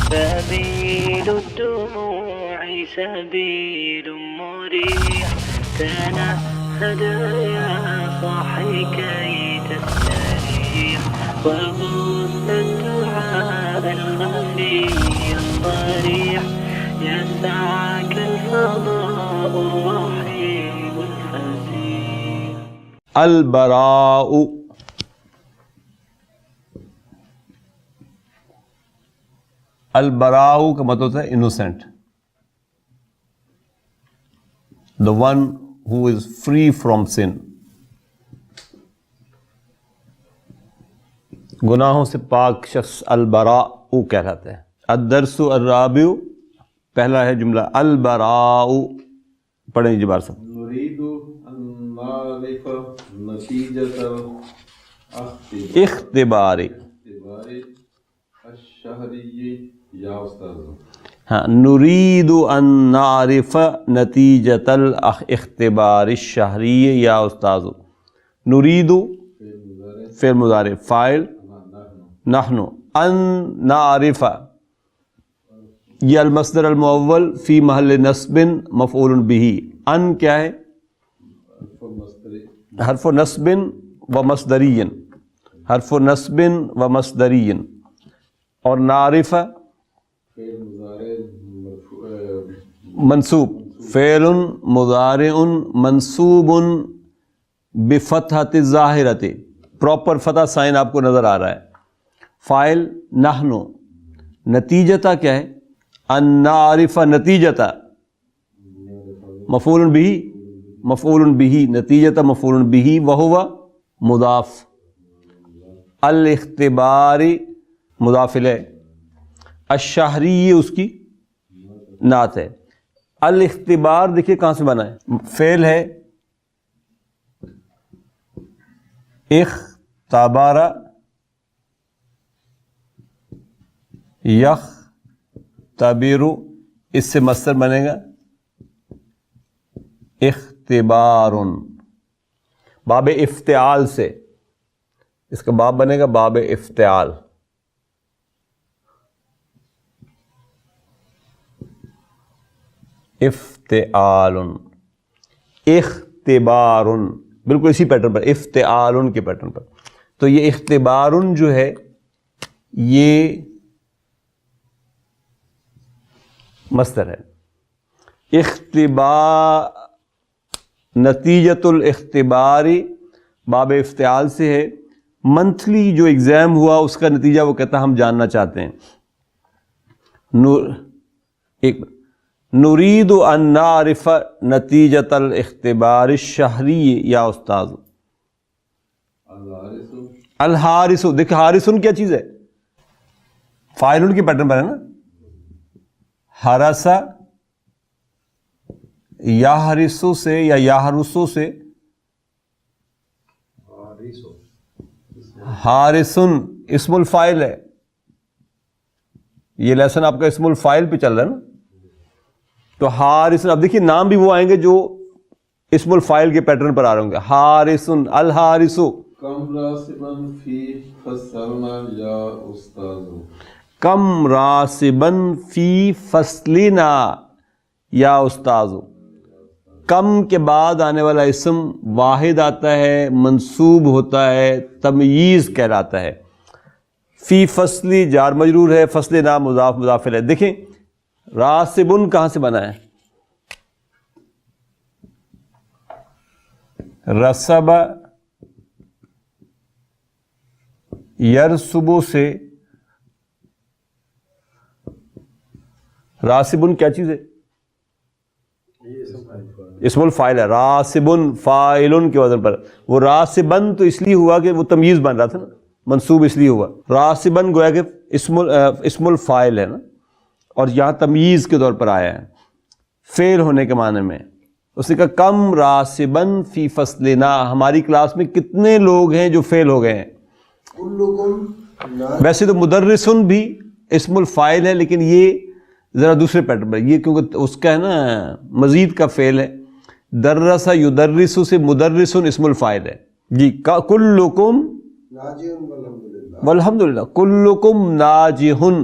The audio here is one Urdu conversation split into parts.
سبيل الدموع سبيل مريح تنهد يا صاحي كي تستريح وغص الدعاء الخفي الصريح يسعك الفضاء الرحيم الفسيح. البراء، البراء کا مطلب ہے innocent, the one who is free from sin. گناہوں سے پاک شخص البراء کہلاتے ہیں. الدرس الرابع، پہلا ہے جملہ البراء. پڑھیں جی بار سب. نريد أن نعرف نتيجة اختبار. الاختبار الشهري يا أستاذ. ہاں، نريد ان نعرف نتیجۃ الاختبار الشہری یا استاذ. نريد فعل مضارع، فاعل نحن، ان نعرف یہ المصدر المؤول فی محل نصب مفعول به. ان کیا ہے؟ حرف نصب و مصدری، حرف نصب و مصدری. اور نعرف منصوب، فعل مضارع منصوب بفتحۃ الظاہرۃ، پراپر فتح سائن آپ کو نظر آ رہا ہے. فاعل نحن، نتیجتہ کیا ہے؟ ان نعرف نتیجتہ، مفعول به، مفعول به، نتیجتہ مفعول به وہو مضاف. الاختبار مضاف الیہ، الشہری اس کی نعت ہے. الاختبار دیکھیے کہاں سے بنا ہے، فعل ہے اختبار، یختبر، اس سے مصدر بنے گا اختبار. باب افتعال سے اس کا باب بنے گا باب افتعال. افتعال، اختبار، بالکل اسی پیٹرن پر، افتعال کے پیٹرن پر. تو یہ اختبار جو ہے یہ مصدر ہے. اختبار، نتیجۃ الاختبار باب افتعال سے ہے. منتھلی جو ایگزام ہوا اس کا نتیجہ وہ کہتا ہم جاننا چاہتے ہیں. نريد ان نعرف نتیجۃ الاختبار الشہری یا استاذ. الحارث، دیکھ حارثن کیا چیز ہے؟ فاعل کے پیٹرن پر ہے نا. حرسہ یحرسو سے یا یحرسو سے، حارثن اسم الفاعل ہے. یہ لیسن آپ کا اسم الفاعل پہ چل رہا ہے نا. تو حارثن، اب دیکھیے نام بھی وہ آئیں گے جو اسم الفاعل کے پیٹرن پر آ رہے ہوں گے. حارثن، الحارث. کم راسبا فی فصلنا یا استاذ. کم راسبا فی فصلنا یا استاذ. کم کے بعد آنے والا اسم واحد آتا ہے، منصوب ہوتا ہے، تمییز کہلاتا ہے. فی فصلی جار مجرور ہے، فصل نام مضاف مضاف الیہ. دیکھیں راسبن کہاں سے بنا ہے؟ رسب یرسبو سے. راسبن کیا چیز ہے؟ اسم الفاعل ہے. راسبن فاعلن کے وزن پر. وہ راسبن تو اس لیے ہوا کہ وہ تمییز بن رہا تھا نا، منصوب اس لیے ہوا. راسبن گویا کہ اسم الفاعل ہے نا، اور یہاں تمییز کے طور پر آیا ہے فعل ہونے کے معنی میں. اس نے کہا کم راسبن فی فصلنا، ہماری کلاس میں کتنے لوگ ہیں جو فیل ہو گئے ہیں. ویسے تو مدرسن بھی اسم الفاعل ہے، لیکن یہ ذرا دوسرے پیٹرن پر، یہ کیونکہ اس کا ہے نا مزید کا فعل ہے. درس یدرس سے مدرسن اسم الفاعل ہے. جی کلکم والحمدللہ، کلکم ناجحن،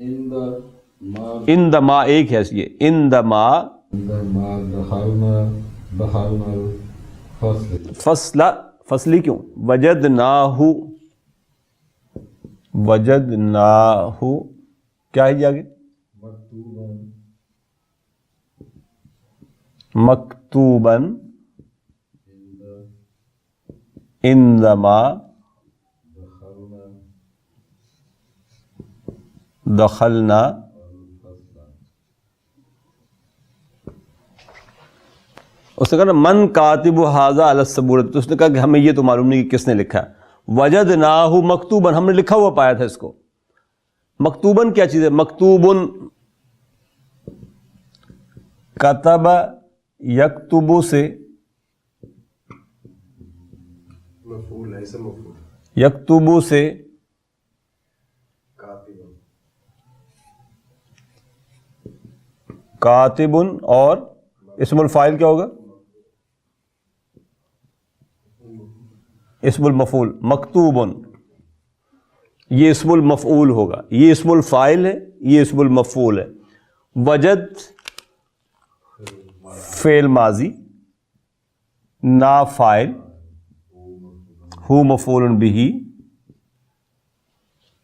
ان دا ما ایک ہے یہ ان دا ما عندما دخلنا الفصل فصلی کیوں وجدناہ کیا ہے جی آگے مکتوباً عندما دخلنا اس نے کہا نا من کاتب ھذا علی السبورۃ، تو اس نے کہا کہ ہمیں یہ تو معلوم نہیں کہ کس نے لکھا ہے. وجدناہ مکتوباً، ہم نے لکھا ہوا پایا تھا اس کو. مکتوباً کیا چیز ہے؟ مکتوبن کتب یکتب سے مفعول ہے، اسم مفعول یکتب سے کاتب اور اسم الفاعل کیا ہوگا؟ اسم المفعول مکتوب، یہ اسم المفعول ہوگا. یہ اسم الفاعل ہے، یہ اسم المفعول ہے. وجد فعل ماضی، نا فاعل، ہو مفعول بہ.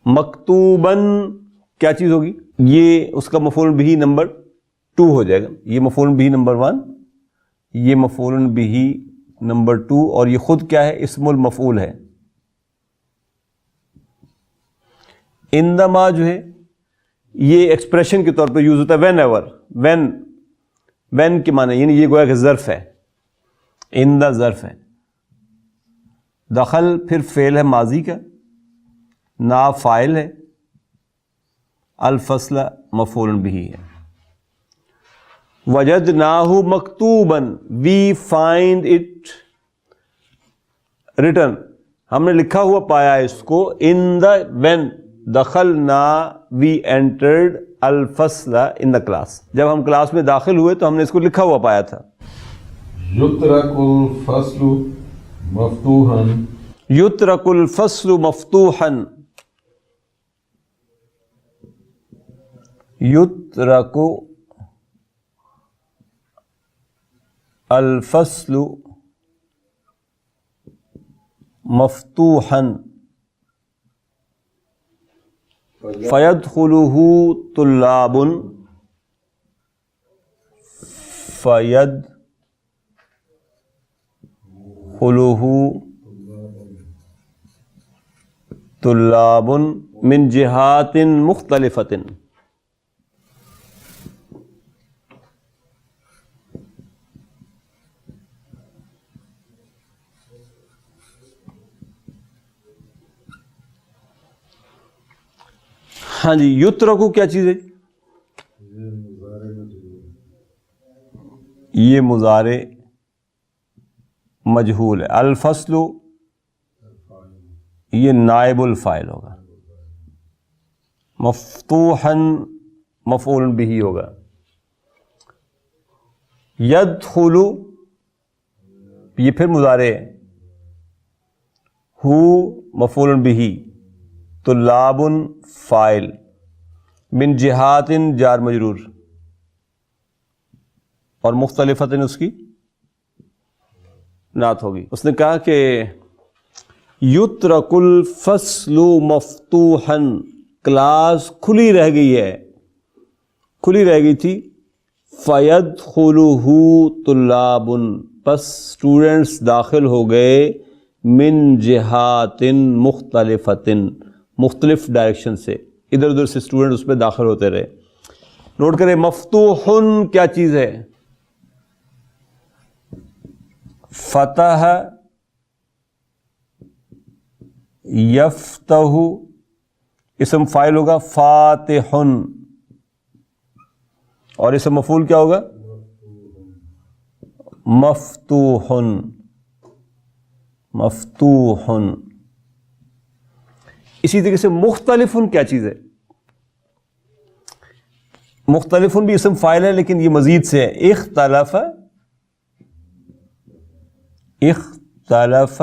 مکتوباً کیا چیز ہوگی؟ یہ اس کا مفعول بہ نمبر 2 ہو جائے گا. یہ مفعول بہ نمبر 1، یہ مفعول بہ نمبر 2، اور یہ خود کیا ہے؟ اسم المفعول ہے. اندما جو ہے یہ ایکسپریشن کے طور پہ یوز ہوتا ہے وین ایور. وین کے معنی یعنی یہ گویا کہ ظرف ہے، اندا ظرف ہے. دخل پھر فعل ہے ماضی کا، نا فاعل ہے، الفصل مفعول بہ ہے. وجدناہ مکتوباً، وی فائنڈ اٹ ریٹن، ہم نے لکھا ہوا پایا اس کو. ان دا وین دخلنا وی انٹرڈ الفصل ان دا کلاس، جب ہم کلاس میں داخل ہوئے تو ہم نے اس کو لکھا ہوا پایا تھا. یترک الفصل مفتوحا، یترک الفصل مفتوحا، یترک الفصل مفتوحا فیدخلہ طلاب، فیدخلہ طلاب من جہات مختلفۃ. ہاں جی، یترکو کیا چیز ہے؟ یہ مضارع مجہول ہے. الفصل یہ نائب الفاعل ہوگا. مفتوحا مفعول بہ ہوگا. یدخل یہ پھر مضارع ہے، ہو مفعول بہ، طلاب فاعل، من جہات جار مجرور، اور مختلفۃ اس کی نعت ہوگی. اس نے کہا کہ یترک الفصل مفتوحا، کلاس کھلی رہ گئی ہے، کھلی رہ گئی تھی. فیدخلہ طلاب، پس اسٹوڈنٹس داخل ہو گئے. من جہات مختلفۃ، مختلف ڈائریکشن سے، ادھر ادھر سے اسٹوڈنٹ اس پہ داخل ہوتے رہے. نوٹ کریں مفتوحن کیا چیز ہے؟ فتح یفتح، اسم فاعل ہوگا فاتحن، اور اسم مفعول کیا ہوگا؟ مفتوحن، مفتوحن. اسی طریقے سے مختلفن کیا چیز ہے؟ مختلفن بھی اسم فاعل ہے لیکن یہ مزید سے ہے. اختلف، اختلف،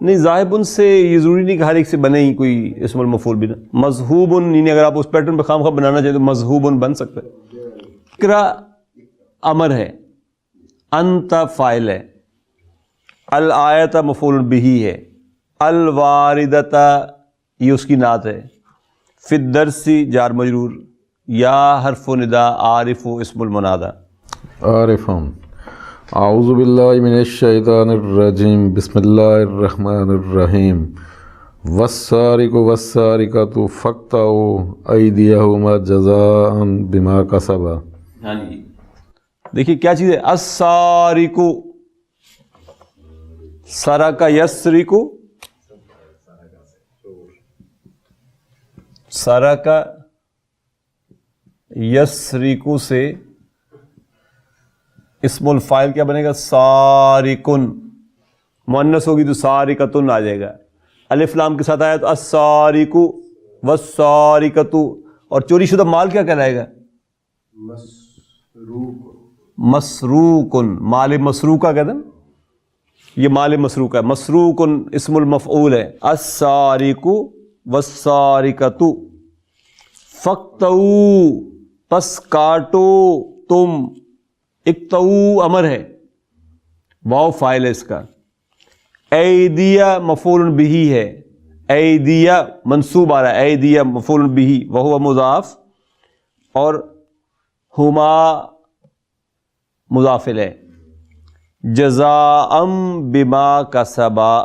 نہیں ذاہبن سے یہ ضروری نہیں کہ ہر ایک سے بنے ہی کوئی اسم المفعول بھی نا. مذہوبن یعنی اگر آپ اس پیٹرن پہ خام خواہ بنانا چاہیں تو مذہوبن بن سکتا ہے. اقرا امر ہے, انت فاعل ہے, الآیت مفعول بہ ہے, الواردۃ یہ اس کی نعت ہے, فی الدرس جار مجرور, یا حرف ندا, عارف اسم المنادی. عارفون. اعوذ باللہ من الشیطان الرجیم. بسم اللہ الرحمن الرحیم. والسارق والسارقۃ فاقطعوا ایدیہما جزاء بما کسبا. ہاں جی دیکھیے کیا چیز ہے, السارق, سرق یسرق, سرق یسرق سے اسم الفاعل کیا بنے گا, سارقن. مؤنث ہوگی تو سارقتن آ جائے گا. الف لام کے ساتھ آیا تو السارق والسارقۃ. اور چوری شدہ مال کیا کہلائے گا, مسروقن. مال مسروقہ کہتے ہیں, یہ مال مسروقہ ہے. مسروقن اسم المفعول ہے. السارق والسارقۃ فاقطعوا پس کاٹو تم. اقطعوا امر ہے, واو فاعل ہے اس کا. ایدیہ مفعول بہ ہے, ایدیہ منصوب آ رہا ہے, ایدیہ مفعول بہ وہو مضاف, اور ہما مضاف ہے. جزاء بما کسبا,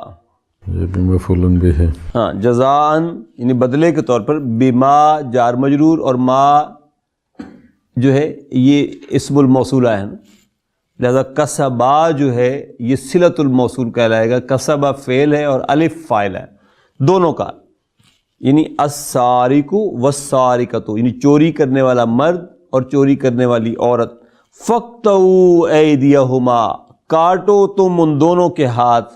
یہ بھی مفعول بہ ہے. ہاں جزاء یعنی بدلے کے طور پر, بما جار مجرور, اور ما جو ہے یہ اسم الموصولہ ہے نا, لہذا کسبا جو ہے یہ صلۃ الموصول کہلائے گا. کسبا فعل ہے اور الف فاعل ہے دونوں کا, یعنی السارق والسارقۃ یعنی چوری کرنے والا مرد اور چوری کرنے والی عورت. فاقطعوا ایدیہما کاٹو تم ان دونوں کے ہاتھ.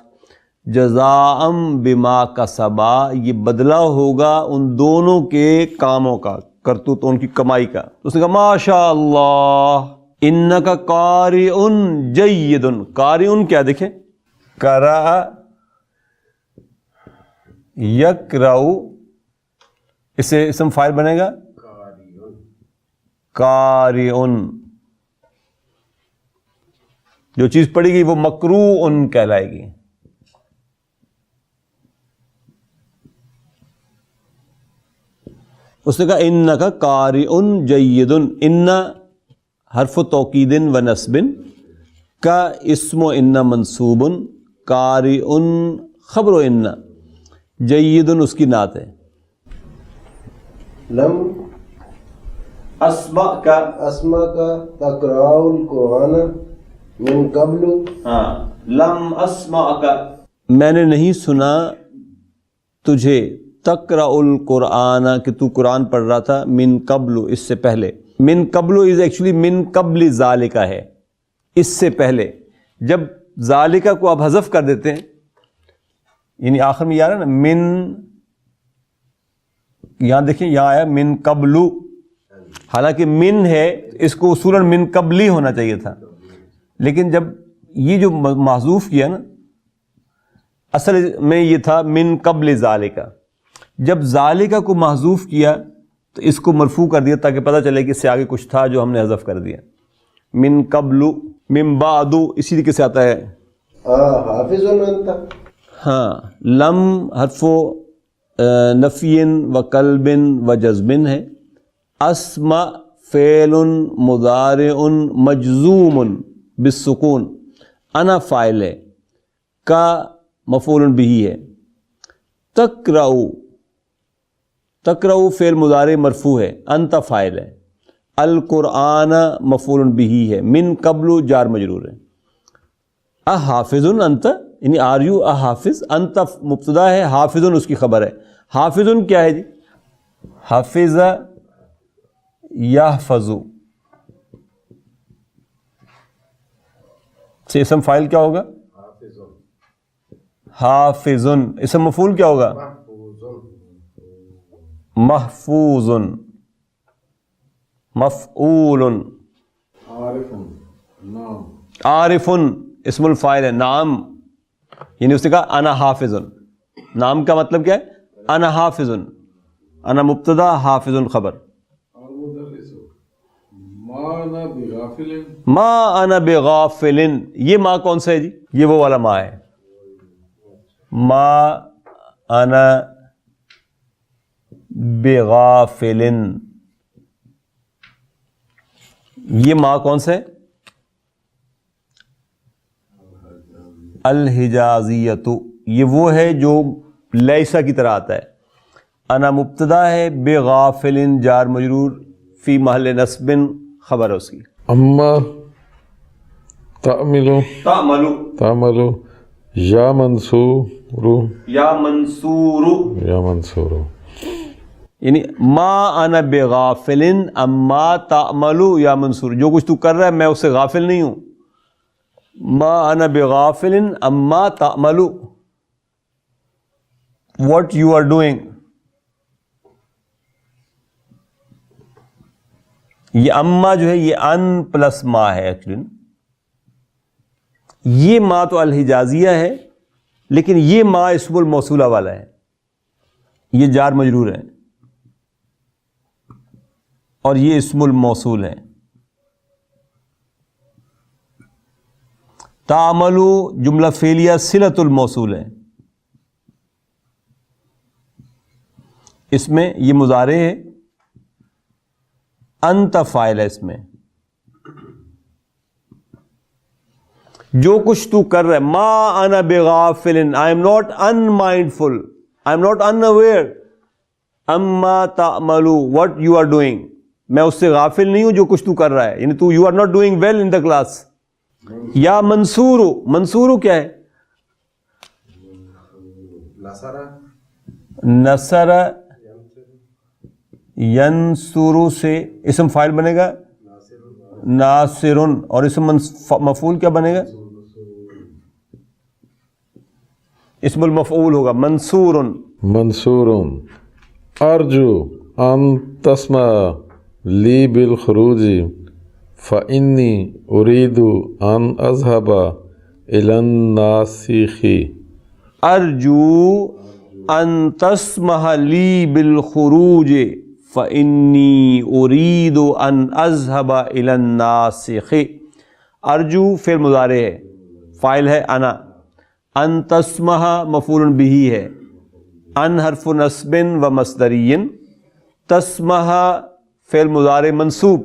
جزاء بما کسبا یہ بدلہ ہوگا ان دونوں کے کاموں کا, کرتوت ان کی کمائی کا. اس نے کہا ماشاء اللہ انکا قارئ جید. قارئ کیا دیکھیں, قرأ یقرأ, اسے اسم فاعل بنے گا قارئ. جو چیز پڑھی گی وہ مقروء کہلائے گی. اس نے کہا انکا قارئ جید. ان حرف توکید و نصب, کا اسم و ان منصوب, قارئ خبر و ان, جید اس کی نعت ہے. لم اسمع کا, اسمع کا تقرأ القرآن من قبل. ہاں لم اسمع کا میں نے نہیں سنا تجھے, تقرأ القرآن کہ تو قرآن پڑھ رہا تھا, من قبل اس سے پہلے. من قبل از ایکچولی من قبل ذالک ہے, اس سے پہلے. جب ذالکہ کو آپ حذف کر دیتے ہیں, یعنی آخر میں یہ آ رہا ہے نا من, یہاں دیکھیں یہاں آیا من قبل, حالانکہ من ہے اس کو اصولاً من قبلی ہونا چاہیے تھا, لیکن جب یہ جو محذوف کیا نا اصل میں یہ تھا من قبل ذالکہ. جب ذالکہ کو محذوف کیا تو اس کو مرفوع کر دیا تاکہ پتہ چلے کہ اس سے آگے کچھ تھا جو ہم نے حذف کر دیا. من قبل من بعد اسی طریقے سے آتا ہے. حافظ انت. ہاں لم حرف نفی و قلب و جزم ہے. اسمع فعل مضارع مجزوم بالسکون, انا فاعل ہے, کا مفعول بہ ہے. تقرأ, تقرأ فعل مضارع مرفوع ہے, انت فاعل ہے. القرآن مفعول بہ ہے, من قبل جار مجرور ہے. احافظ انت یعنی آر یو احافظ, انت مبتدا ہے, حافظ اس کی خبر ہے. حافظ کیا ہے جی, حافظ یحفظ سے اسم فاعل کیا ہوگا, حافظ. اسم مفعول کیا ہوگا, محفوظ. مفعول. عارف اسم الفاعل ہے, نام یعنی اس نے کہا انا حافظن. نام کا مطلب کیا ہے؟ انا حافظن. انا مبتدا حافظن خبر. ما انا بغافلن, یہ ما کون سا ہے جی؟ یہ وہ والا ما ہے. ما انا بغافلن, یہ ما کون سا ہے؟ الحجازیت, یہ وہ ہے جو لیسا کی طرح آتا ہے. انا مبتدا ہے, بغافلن جار مجرور, فی محل نصب خبر ہے اس کی. اما تعملو تعملو یا منصورو یا منصورو, یا منصورو. یعنی ما انا بغافلن اما تعملو یا منصور, جو کچھ تو کر رہا ہے میں اس سے غافل نہیں ہوں. ما انا بغافلن اما تعملو, what you are doing. یہ اما جو ہے یہ ان پلس ما ہے ایکچولی. یہ ما تو الحجازیہ ہے, لیکن یہ ما اسم الموصولہ والا ہے, یہ جار مجرور ہے اور یہ اسم الموصول ہے. تعملو جملہ فعلیہ صلۃ الموصول ہے, اس میں یہ مضارع ہے, انت فاعل ہے اس میں. جو کچھ تو کر رہا ہے, ما انا بغافل, I am not unmindful, I am not unaware. اما تعملو what you are doing, میں اس سے غافل نہیں ہوں جو کچھ تو کر رہا ہے. یعنی تو you are not doing well in the class. یا منصورو, منصورو کیا ہے؟ نصر ینصرو سے اسم فاعل بنے گا ناصرن, اور اسم مفعول کیا بنے گا؟ اسم المفعول ہوگا منصورن. منصورن. ارجو ان تسمع لی بالخروج فانی اريد ان اذهب الى الناسخ. ارجو ان تسمح لی بالخروج فانی اريد ان اذهب الى الناسخ. ارجو فعل مضارع ہے, فاعل ہے انا. ان تسمح مفعول به ہے, ان حرف نصب و مصدری. تسمح فعل مضارع منصوب,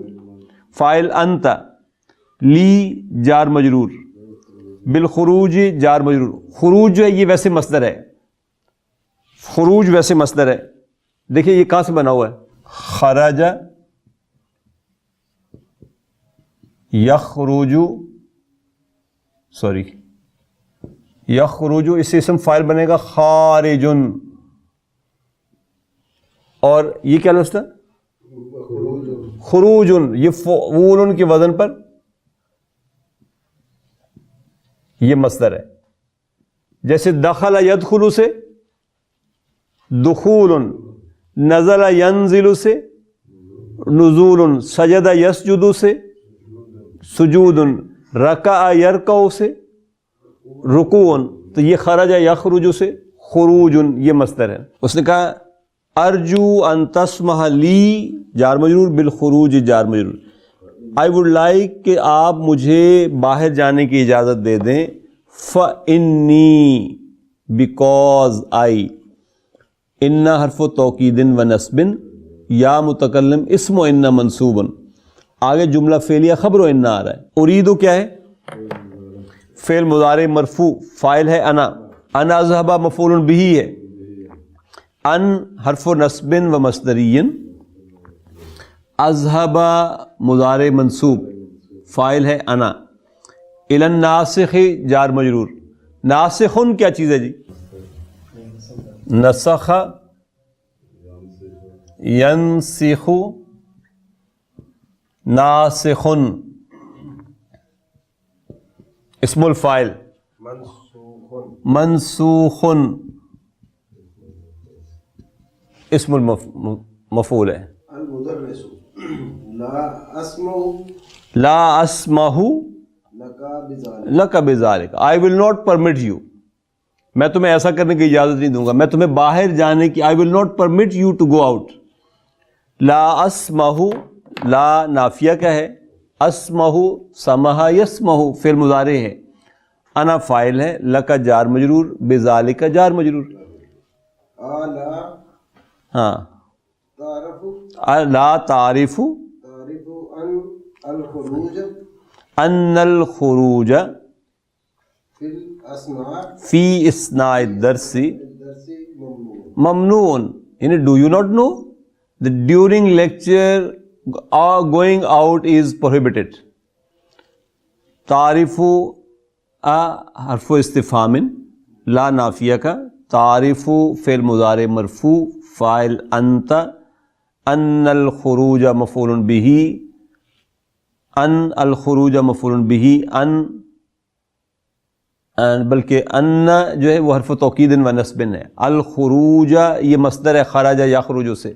فاعل انت. لی جار مجرور, بالخروج جار مجرور. خروج جو ہے یہ ویسے مصدر ہے, خروج ویسے مصدر ہے. دیکھیں یہ کہاں سے بنا ہوا ہے؟ خرج یخرج, سوری یخرج, اس سے اسم فاعل بنے گا خارجن. اور یہ کیا لفظ تھا؟ خروجن. یہ فعول کے وزن پر یہ مصدر ہے. جیسے دخل یدخل سے دخول, نزل ینزل سے نزول, سجد یسجد سے سجود, رکع یرکع سے رکوع. تو یہ خرج یخرج سے خروج, یہ مصدر ہے. اس نے کہا ارجو ان تسمح لی جار مجرور, بالخروج جار مجرور. آئی وڈ لائک کہ آپ مجھے باہر جانے کی اجازت دے دیں. فإنی بیکاز آئی, ان حرف توکید و نصب, یا متکلم اسم و ان منصوب. آگے جملہ فعلیہ خبر و ان آ رہا ہے. اریدو کیا ہے؟ فعل مضارع مرفوع, فاعل ہے انا. انا اذهب مفعول به ہے. ان حرف نصب و مصدری. اذهب مضارع منصوب, فاعل ہے انا. الی الناسخ جار مجرور. ناسخن کیا چیز ہے جی؟ نسخ ینسخ ناسخن. اسم الفاعل منسوخن, اسم المفعول ہے. المدرس لا اسمع لا اسمح لك بذلك. لک بذالک, I will not permit you. میں تمہیں ایسا کرنے کی اجازت نہیں دوں گا، میں تمہیں باہر جانے کی I will not permit you to go out. لا اسمہ، لا نافیہ کا ہے، اسمہ سمح یسمہ فعل مضارع ہے، انا فاعل ہے، لکا جار مجرور، بذالک جار مجرور. لا ہاں تعرف لا تعرف تعرف ان الخروج ان الخروج فی الاسناء فی اثناء الدرس الدرس ممنوع. ممنوع. یعنی do you not know that during lecture going out is prohibited. تعریفو حرف استفہام لا نافیہ کا، تعریفو فعل مضارع مرفوع، فاعل انت، ان الخروج مفعول به، ان الخروج مفعول به، بلکہ ان جو ہے وہ حرف توکید و نصب ہے. الخروج یہ مصدر ہے خرج یخرج سے،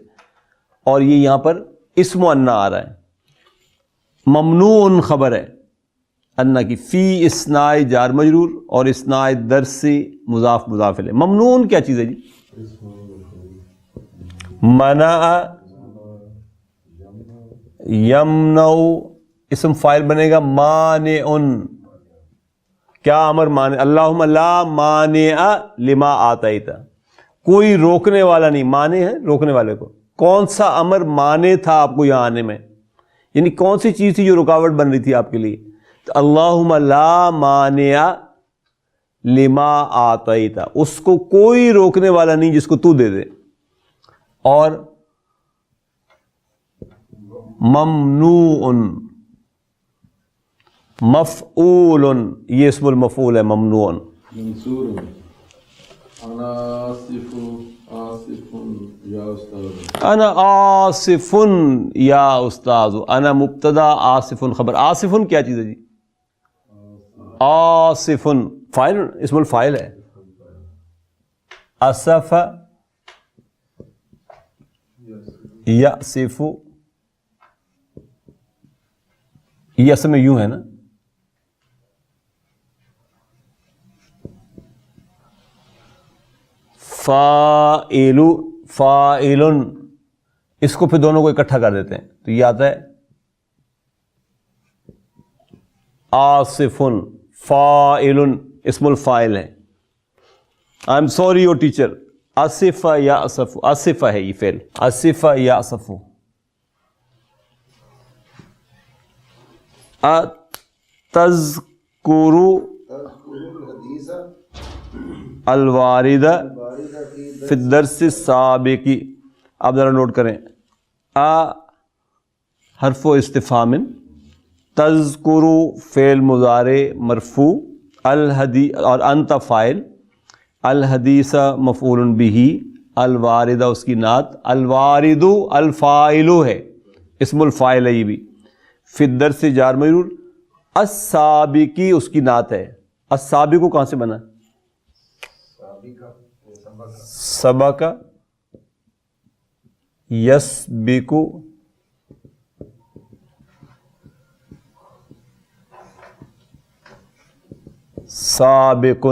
اور یہ یہاں پر اسم و انا آ رہا ہے. ممنوع خبر ہے انا کی، فی اثناء جار مجرور، اور اثناء درس مضاف مضاف الیہ. ممنوع کیا چیز ہے جی؟ منع یمنع، اسم فاعل بنے گا مانع. کیا امر مانع؟ اللہم لا مانع لما آتیت، کوئی روکنے والا نہیں. مانع ہے روکنے والے کو. کون سا امر مانع تھا آپ کو یہاں آنے میں؟ یعنی کون سی چیز تھی جو رکاوٹ بن رہی تھی آپ کے لیے؟ تو اللہم لا مانع لما آتیت، اس کو کوئی روکنے والا نہیں جس کو تو دے دے. اور ممنوع مفعول، یہ اسم المفعول ہے ممنوع. منصور انا آصف آصف یا استاذ، انا آصف یا استاذ. انا مبتدا، آصف خبر. آصف کیا چیز ہے جی؟ آصف فاعل، اسم الفاعل ہے. اسف یأسف، یہ اصل میں یوں ہے نا، فاعل فاعل، اس کو پھر دونوں کو اکٹھا کر دیتے ہیں تو یہ آتا ہے آصف. فاعل اسم الفاعل ہے. I am sorry your teacher. Asif یا اسف، آصف ہے یہ فعل، آصف یا اسف. تذکر الحدیث الوارد الواردہ فی الدرس السابق. آپ ذرا نوٹ کریں، حرف و استفہام، تذکر فعل مضارع مرفوع، الحدیث اور انت فاعل، الحدیث مفعول به، الواردہ اس کی نعت، الوارد الفاعل ہے، اسم الفاعل ہے یہ بھی، فی الدرس جار مجرور، السابقی اس کی نعت ہے. السابق کہاں سے بنا؟ سبق یسبق، سابق،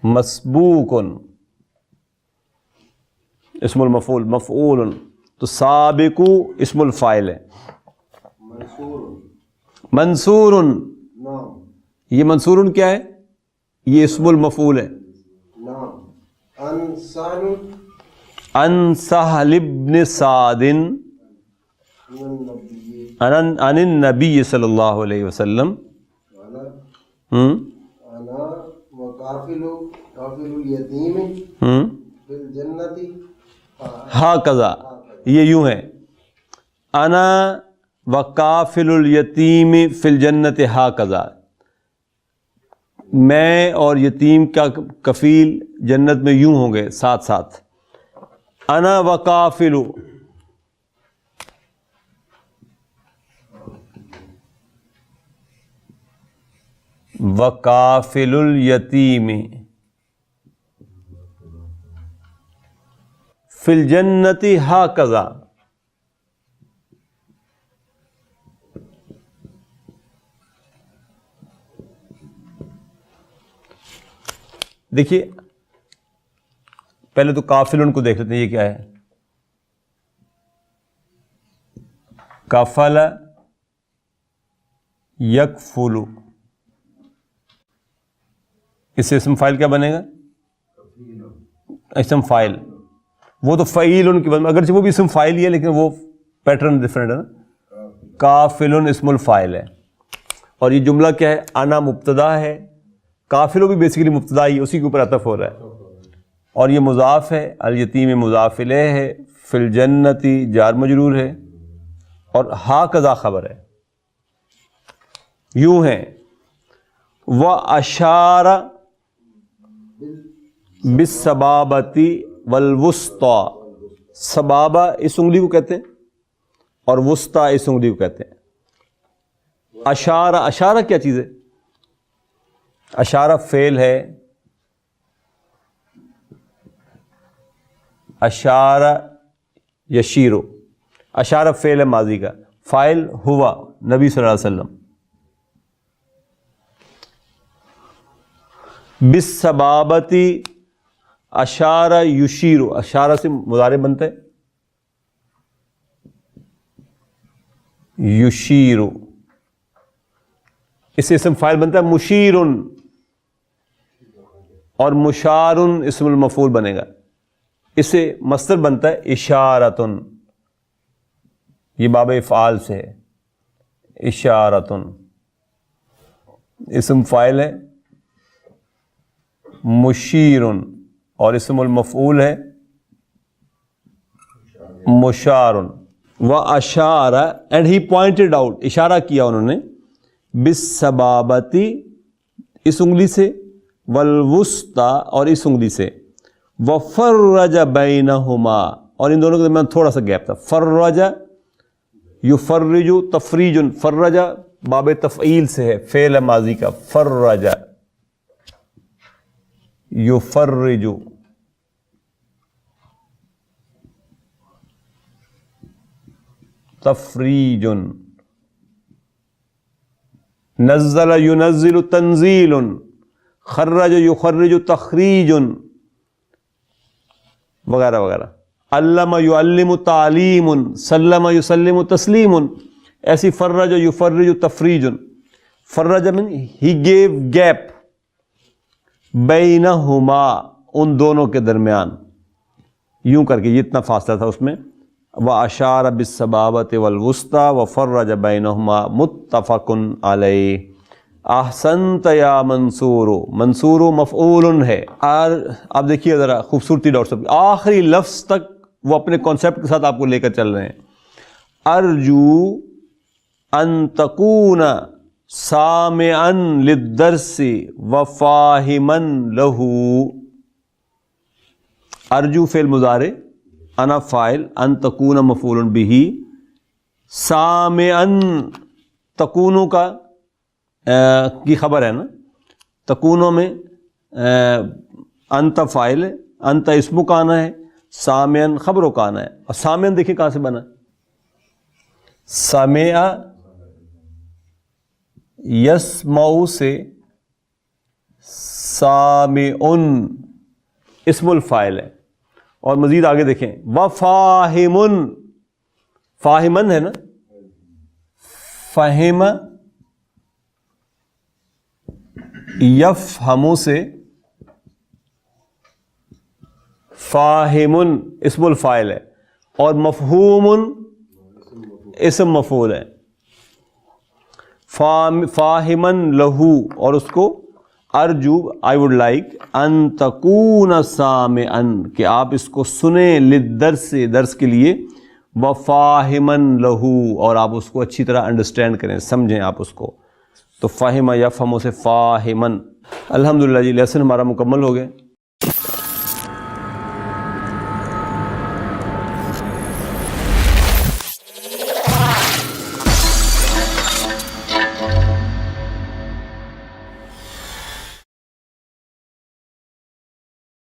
مسبوق، اسم المفعول مفعول. تو سابق اسم الفاعل ہے. منصور، نام یہ منصور کیا ہے؟ یہ اسم المفعول ہے. نام. انسان ان سہل بن سعد عن النبی صلی اللہ علیہ وسلم. انا وقافل قافل الیتیم فی الجنت ہاکذا، یہ یوں ہے، انا وقافل الیتیم فی الجنت ہاکذا، میں اور یتیم کا کفیل جنت میں یوں ہوں گے ساتھ ساتھ. انا وقافل، وقافل الیتیم فی الجنت ہاکذا. دیکھیے پہلے تو کافلن کو دیکھ لیتے ہیں، یہ کیا ہے؟ کفل یکفلو، اس سے اسم فائل کیا بنے گا؟ اسم فائل. وہ تو فعیل کی بات، اگرچہ وہ بھی اسم فائل ہی ہے لیکن وہ پیٹرن ڈفرینٹ ہے نا. کافلن اسم الفائل ہے. اور یہ جملہ کیا ہے؟ انا مبتدا ہے، کافلو بھی بیسیکلی مبتدا ہی، اسی کے اوپر عطف ہو رہا ہے. اور یہ مضاف ہے، الیتیم مضاف الیہ ہے، فی الجنتی جار مجرور ہے، اور ہا قضا خبر ہے. یوں ہے وَأَشَارَ بِالسَّبَابَةِ وَالْوُسْطَى. سبابہ اس انگلی کو کہتے ہیں اور وسطی اس انگلی کو کہتے ہیں. اشارہ، اشارہ کیا چیز ہے؟ اشارہ فعل ہے. اشارہ یشیرو، اشارہ فعل ہے ماضی کا، فاعل ہوا نبی صلی اللہ علیہ وسلم. بالسبابتی اشارہ یشیرو، اشارہ سے مضارع بنتا ہے یشیرو، اس سے اسم فاعل بنتا ہے مشیرن، اور مشارن اسم المفعول بنے گا. اس سے مصدر بنتا ہے اشارتن، یہ باب افعال سے ہے. اشارتن اسم فاعل ہے مشیرن، اور اسم المفعول ہے مشارن. وَأَشَارَ اینڈ ہی پوائنٹڈ آؤٹ، اشارہ کیا انہوں نے، بالسبابتی اس انگلی سے، والوسطی اور اس انگلی سے، وفرج بینہما اور ان دونوں کے درمیان تھوڑا سا گیپ تھا. فرج یفرج تفریجن، فرج باب تفعیل سے ہے، فعل ماضی کا. فرج یفرج تفریجن. نزل ینزل تنزیل، خرج یخرج تخریج وغیرہ وغیرہ. علم یعلم تعلیم، سلم یسلم تسلیم. ایسی فرج یفرج تفریج. فرج من ہی گیو گیپ، بینہما ان دونوں کے درمیان، یوں کر کے یہ اتنا فاصلہ تھا اس میں. وَأَشَارَ بِالسَّبَابَةِ وَالْوُسْطَى وَفَرَّجَ بَيْنَهُمَا مُتَّفَقٌ عَلَيْهِ. احسنت یا منصور، منصور مفعول ہے. اور آپ دیکھیے ذرا خوبصورتی ڈاکٹر صاحب، آخری لفظ تک وہ اپنے کانسیپٹ کے ساتھ آپ کو لے کر چل رہے ہیں. ارجو ان تکون سامعا للدرس وفاہما لہ. ارجو فعل مضارع، انا فاعل، ان تکون مفعول بہ. سامعا تکونو کا کی خبر ہے نا، تکونوں میں انت فاعل ہے، انت اسم کا آنا ہے، سامعن خبروں کا آنا ہے. اور سامعن دیکھیں کہاں سے بنا، سمع یسمع سے سامعن اسم الفاعل ہے. اور مزید آگے دیکھیں وفاہمن، فاہمن ہے نا، فہم یفہمو سے فاہمن اسم الفاعل ہے، اور مفہومن اسم مفعول ہے. فاہمن لہو، اور اس کو ارجو آئی وڈ لائک ان تکون سامعن، کہ آپ اس کو سنیں، للدرس درس کے لیے، وفاہمن لہو اور آپ اس کو اچھی طرح انڈرسٹینڈ کریں، سمجھیں آپ اس کو. تو فاہم یفہم سے فاہمن. الحمدللہ جی لیسن ہمارا مکمل ہو گیا.